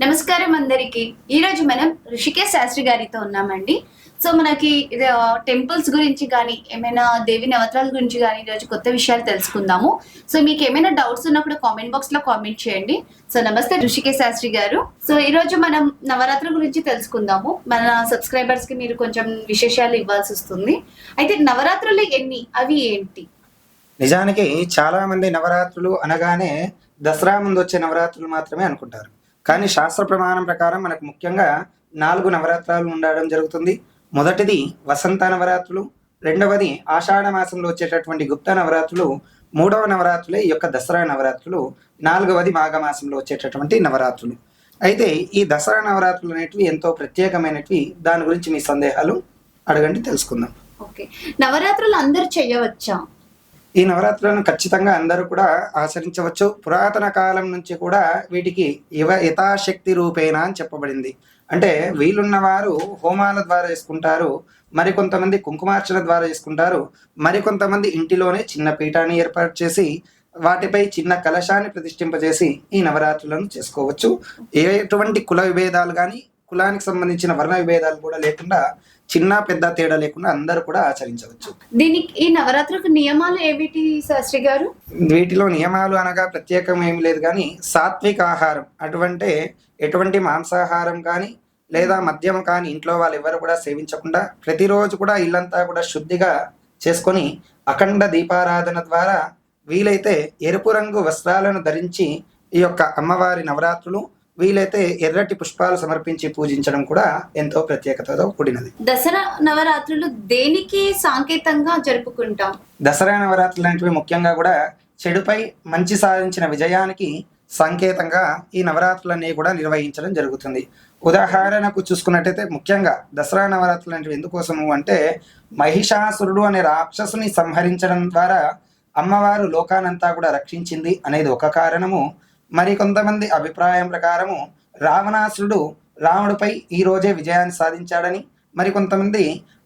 నమస్కారం అందరికి. ఈరోజు మనం ఋషికేశ్ శాస్త్రి గారితో ఉన్నామండి. సో మనకి టెంపుల్స్ గురించి కానీ ఏమైనా దేవి నవరాత్రుల గురించి కానీ ఈరోజు కొత్త విషయాలు తెలుసుకుందాము. సో మీకు ఏమైనా డౌట్స్ ఉన్నప్పుడు కామెంట్ బాక్స్ లో కామెంట్ చేయండి. సో నమస్తే ఋషికేశ్ శాస్త్రి గారు. సో ఈరోజు మనం నవరాత్రుల గురించి తెలుసుకుందాము. మన సబ్స్క్రైబర్స్ కి మీరు కొంచెం విశేషాలు ఇవ్వాల్సి వస్తుంది. అయితే నవరాత్రులు ఎన్ని, అవి ఏంటి? నిజానికి చాలా మంది నవరాత్రులు అనగానే దసరా ముందు వచ్చే నవరాత్రులు మాత్రమే అనుకుంటారు. కానీ శాస్త్ర ప్రమాణం ప్రకారం మనకు ముఖ్యంగా 4 నవరాత్రాలు ఉండడం జరుగుతుంది. మొదటిది వసంత నవరాత్రులు, రెండవది ఆషాఢ మాసంలో వచ్చేటటువంటి గుప్త నవరాత్రులు, మూడవ నవరాత్రులే ఈ యొక్క దసరా నవరాత్రులు, నాలుగవది మాఘమాసంలో వచ్చేటటువంటి నవరాత్రులు. అయితే ఈ దసరా నవరాత్రులు అనేటివి ఎంతో ప్రత్యేకమైనవి. దాని గురించి మీ సందేహాలు అడగండి, తెలుసుకుందాం. ఓకే, నవరాత్రులు అందరూ చేయవచ్చా? ఈ నవరాత్రులను ఖచ్చితంగా అందరూ కూడా ఆచరించవచ్చు. పురాతన కాలం నుంచి కూడా వీటికి యథాశక్తి రూపేణ అని చెప్పబడింది. అంటే వీలున్న వారు హోమాల ద్వారా చేసుకుంటారు, మరికొంతమంది కుంకుమార్చన ద్వారా చేసుకుంటారు, మరికొంతమంది ఇంటిలోనే చిన్న పీఠాన్ని ఏర్పాటు చేసి వాటిపై చిన్న కలశాన్ని ప్రతిష్ఠింపజేసి ఈ నవరాత్రులను చేసుకోవచ్చు. ఎటువంటి కుల విభేదాలు కానీ కులానికి సంబంధించిన వర్ణ విభేదాలు కూడా లేకుండా, చిన్న పెద్ద తేడా లేకుండా అందరూ కూడా ఆచరించవచ్చు. దీనికి ఈ నవరాత్రులకు నియమాలు ఏమిటి శాస్త్రి గారు? వీటిలో నియమాలు అనగా ప్రత్యేకం ఏమి లేదు, కానీ సాత్విక ఆహారం, ఎటువంటి మాంసాహారం కానీ లేదా మద్యం కానీ ఇంట్లో వాళ్ళు ఎవరు కూడా సేవించకుండా ప్రతిరోజు కూడా ఇల్లంతా కూడా శుద్ధిగా చేసుకొని అఖండ దీపారాధన ద్వారా వీలైతే ఎరుపు రంగు వస్త్రాలను ధరించి ఈ యొక్క అమ్మవారి నవరాత్రులు, వీలైతే ఎర్రటి పుష్పాలు సమర్పించి పూజించడం కూడా ఎంతో ప్రత్యేకతతో కూడినది. దసరా నవరాత్రులు దేనికి సాంకేతంగా జరుపుకుంటాం? దసరా నవరాత్రులు లాంటివి ముఖ్యంగా కూడా చెడుపై మంచి సాధించిన విజయానికి సంకేతంగా ఈ నవరాత్రులన్నీ కూడా నిర్వహించడం జరుగుతుంది. ఉదాహరణకు చూసుకున్నట్టయితే ముఖ్యంగా దసరా నవరాత్రులు లాంటివి ఎందుకోసము అంటే, మహిషాసురుడు అనే రాక్షసుని సంహరించడం ద్వారా అమ్మవారు లోకానంతా కూడా రక్షించింది అనేది ఒక కారణము. మరి కొంతమంది అభిప్రాయం ప్రకారము రావణాసురుడు రాముడిపై ఈ రోజే విజయాన్ని సాధించాడని, మరి కొంతమంది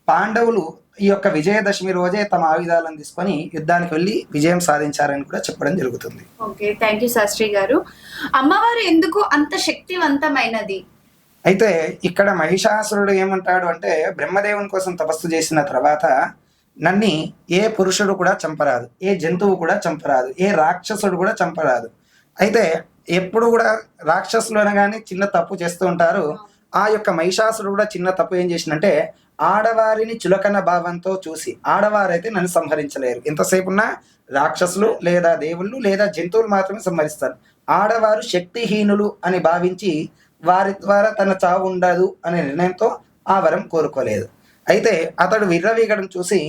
పాండవులు ఈ యొక్క విజయదశమి రోజే తమ ఆయుధాలను తీసుకొని యుద్ధానికి వెళ్ళి విజయం సాధించారని కూడా చెప్పడం జరుగుతుంది. ఓకే, థ్యాంక్ యూ శాస్త్రి గారు. అమ్మవారు ఎందుకు అంత శక్తివంతమైనది? అయితే ఇక్కడ మహిషాసురుడు ఏమంటాడు అంటే, బ్రహ్మదేవుని కోసం తపస్సు చేసిన తర్వాత నన్ని ఏ పురుషుడు కూడా చంపరాదు, ఏ జంతువు కూడా చంపరాదు, ఏ రాక్షసుడు కూడా చంపరాదు. అయితే ఎప్పుడు కూడా రాక్షసులు అనగానే చిన్న తప్పు చేస్తూ ఉంటారు. ఆ యొక్క మహిషాసురుడు కూడా చిన్న తప్పు ఏం చేసిందంటే, ఆడవారిని చులకన భావంతో చూసి, ఆడవారైతే నన్ను సంహరించలేరు, ఎంతసేపు ఉన్నా రాక్షసులు లేదా దేవుళ్ళు లేదా జంతువులు మాత్రమే సంహరిస్తారు, ఆడవారు శక్తిహీనులు అని భావించి వారి ద్వారా తన చావు ఉండదు అనే నిర్ణయంతో ఆ వరం కోరుకోలేదు. అయితే అతడు విర్రవీగడం చూసి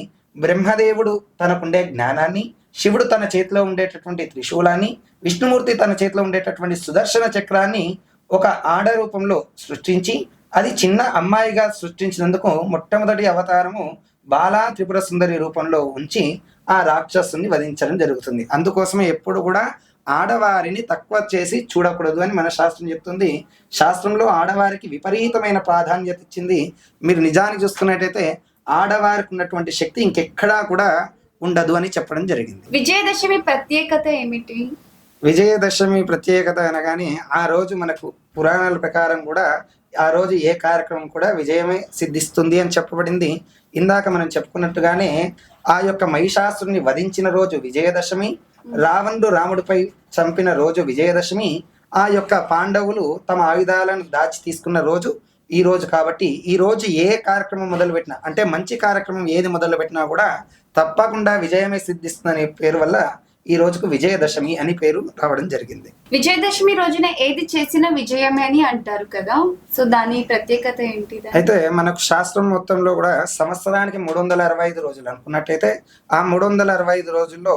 బ్రహ్మదేవుడు తనకుండే జ్ఞానాన్ని, శివుడు తన చేతిలో ఉండేటటువంటి త్రిశూలాన్ని, విష్ణుమూర్తి తన చేతిలో ఉండేటటువంటి సుదర్శన చక్రాన్ని ఒక ఆడ రూపంలో సృష్టించి, అది చిన్న అమ్మాయిగా సృష్టించినందుకు మొట్టమొదటి అవతారము బాలా త్రిపుర సుందరి రూపంలో ఉంచి ఆ రాక్షసుని వధించడం జరుగుతుంది. అందుకోసమే ఎప్పుడు కూడా ఆడవారిని తక్కువ చేసి చూడకూడదు అని మన శాస్త్రం చెప్తుంది. శాస్త్రంలో ఆడవారికి విపరీతమైన ప్రాధాన్యత ఇచ్చింది. మీరు నిజానికి చూస్తున్నట్టయితే ఆడవారికి ఉన్నటువంటి శక్తి ఇంకెక్కడా కూడా ఉండదు అని చెప్పడం జరిగింది. విజయదశమి ప్రత్యేకత ఏమిటి? విజయదశమి ప్రత్యేకత అనగానే ఆ రోజు మనకు పురాణాల ప్రకారం కూడా ఆ రోజు ఏ కార్యక్రమం కూడా విజయమే సిద్ధిస్తుంది అని చెప్పబడింది. ఇందాక మనం చెప్పుకున్నట్టుగానే ఆ యొక్క మహిషాసురుని వధించిన రోజు విజయదశమి, రావణుడు రాముడిపై చంపిన రోజు విజయదశమి, ఆ యొక్క పాండవులు తమ ఆయుధాలను దాచి తీసుకున్న రోజు ఈ రోజు. కాబట్టి ఈ రోజు ఏ కార్యక్రమం మొదలుపెట్టినా, అంటే మంచి కార్యక్రమం ఏది మొదలు పెట్టినా కూడా తప్పకుండా విజయమే సిద్ధిస్తుందనే పేరు వల్ల ఈ రోజుకు విజయదశమి అని పేరు రావడం జరిగింది. విజయదశమి రోజున ఏది చేసినా విజయమే అని అంటారు కదా, సో దాని ప్రత్యేకత ఏంటి? అయితే మనకు శాస్త్రం మొత్తంలో కూడా సంవత్సరానికి 365 రోజులు అనుకున్నట్టయితే ఆ 365 రోజుల్లో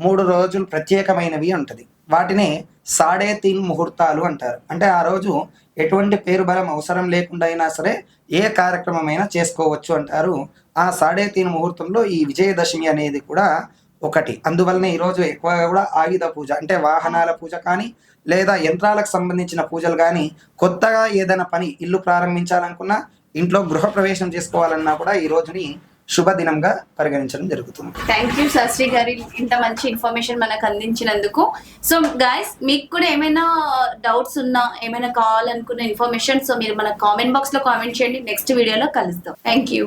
3 రోజులు ప్రత్యేకమైనవి ఉంటది. వాటిని 3.5 ముహూర్తాలు అంటారు. అంటే ఆ రోజు ఎటువంటి పేరు బలం అవసరం లేకుండా అయినా సరే ఏ కార్యక్రమమైనా చేసుకోవచ్చు అంటారు. ఆ 3.5 ముహూర్తంలో ఈ విజయదశమి అనేది కూడా ఒకటి. అందువలన ఈరోజు ఎక్కువగా కూడా ఆయుధ పూజ, అంటే వాహనాల పూజ కానీ లేదా యంత్రాలకు సంబంధించిన పూజలు కానీ, కొత్తగా ఏదైనా పని ఇల్లు ప్రారంభించాలనుకున్నా, ఇంట్లో గృహ ప్రవేశం చేసుకోవాలన్నా కూడా ఈ రోజుని శుభదినంగా పరిగణించడం జరుగుతుంది. థ్యాంక్ యూ శాస్త్రి గారి ఇంత మంచి ఇన్ఫర్మేషన్ మనకు అందించినందుకు. సో గైస్, మీకు కూడా ఏమైనా డౌట్స్ ఉన్నా, ఏమైనా కావాలనుకున్న ఇన్ఫర్మేషన్, సో మీరు మన కామెంట్ బాక్స్ లో కామెంట్ చేయండి. నెక్స్ట్ వీడియోలో కలుస్తాం. Thank you.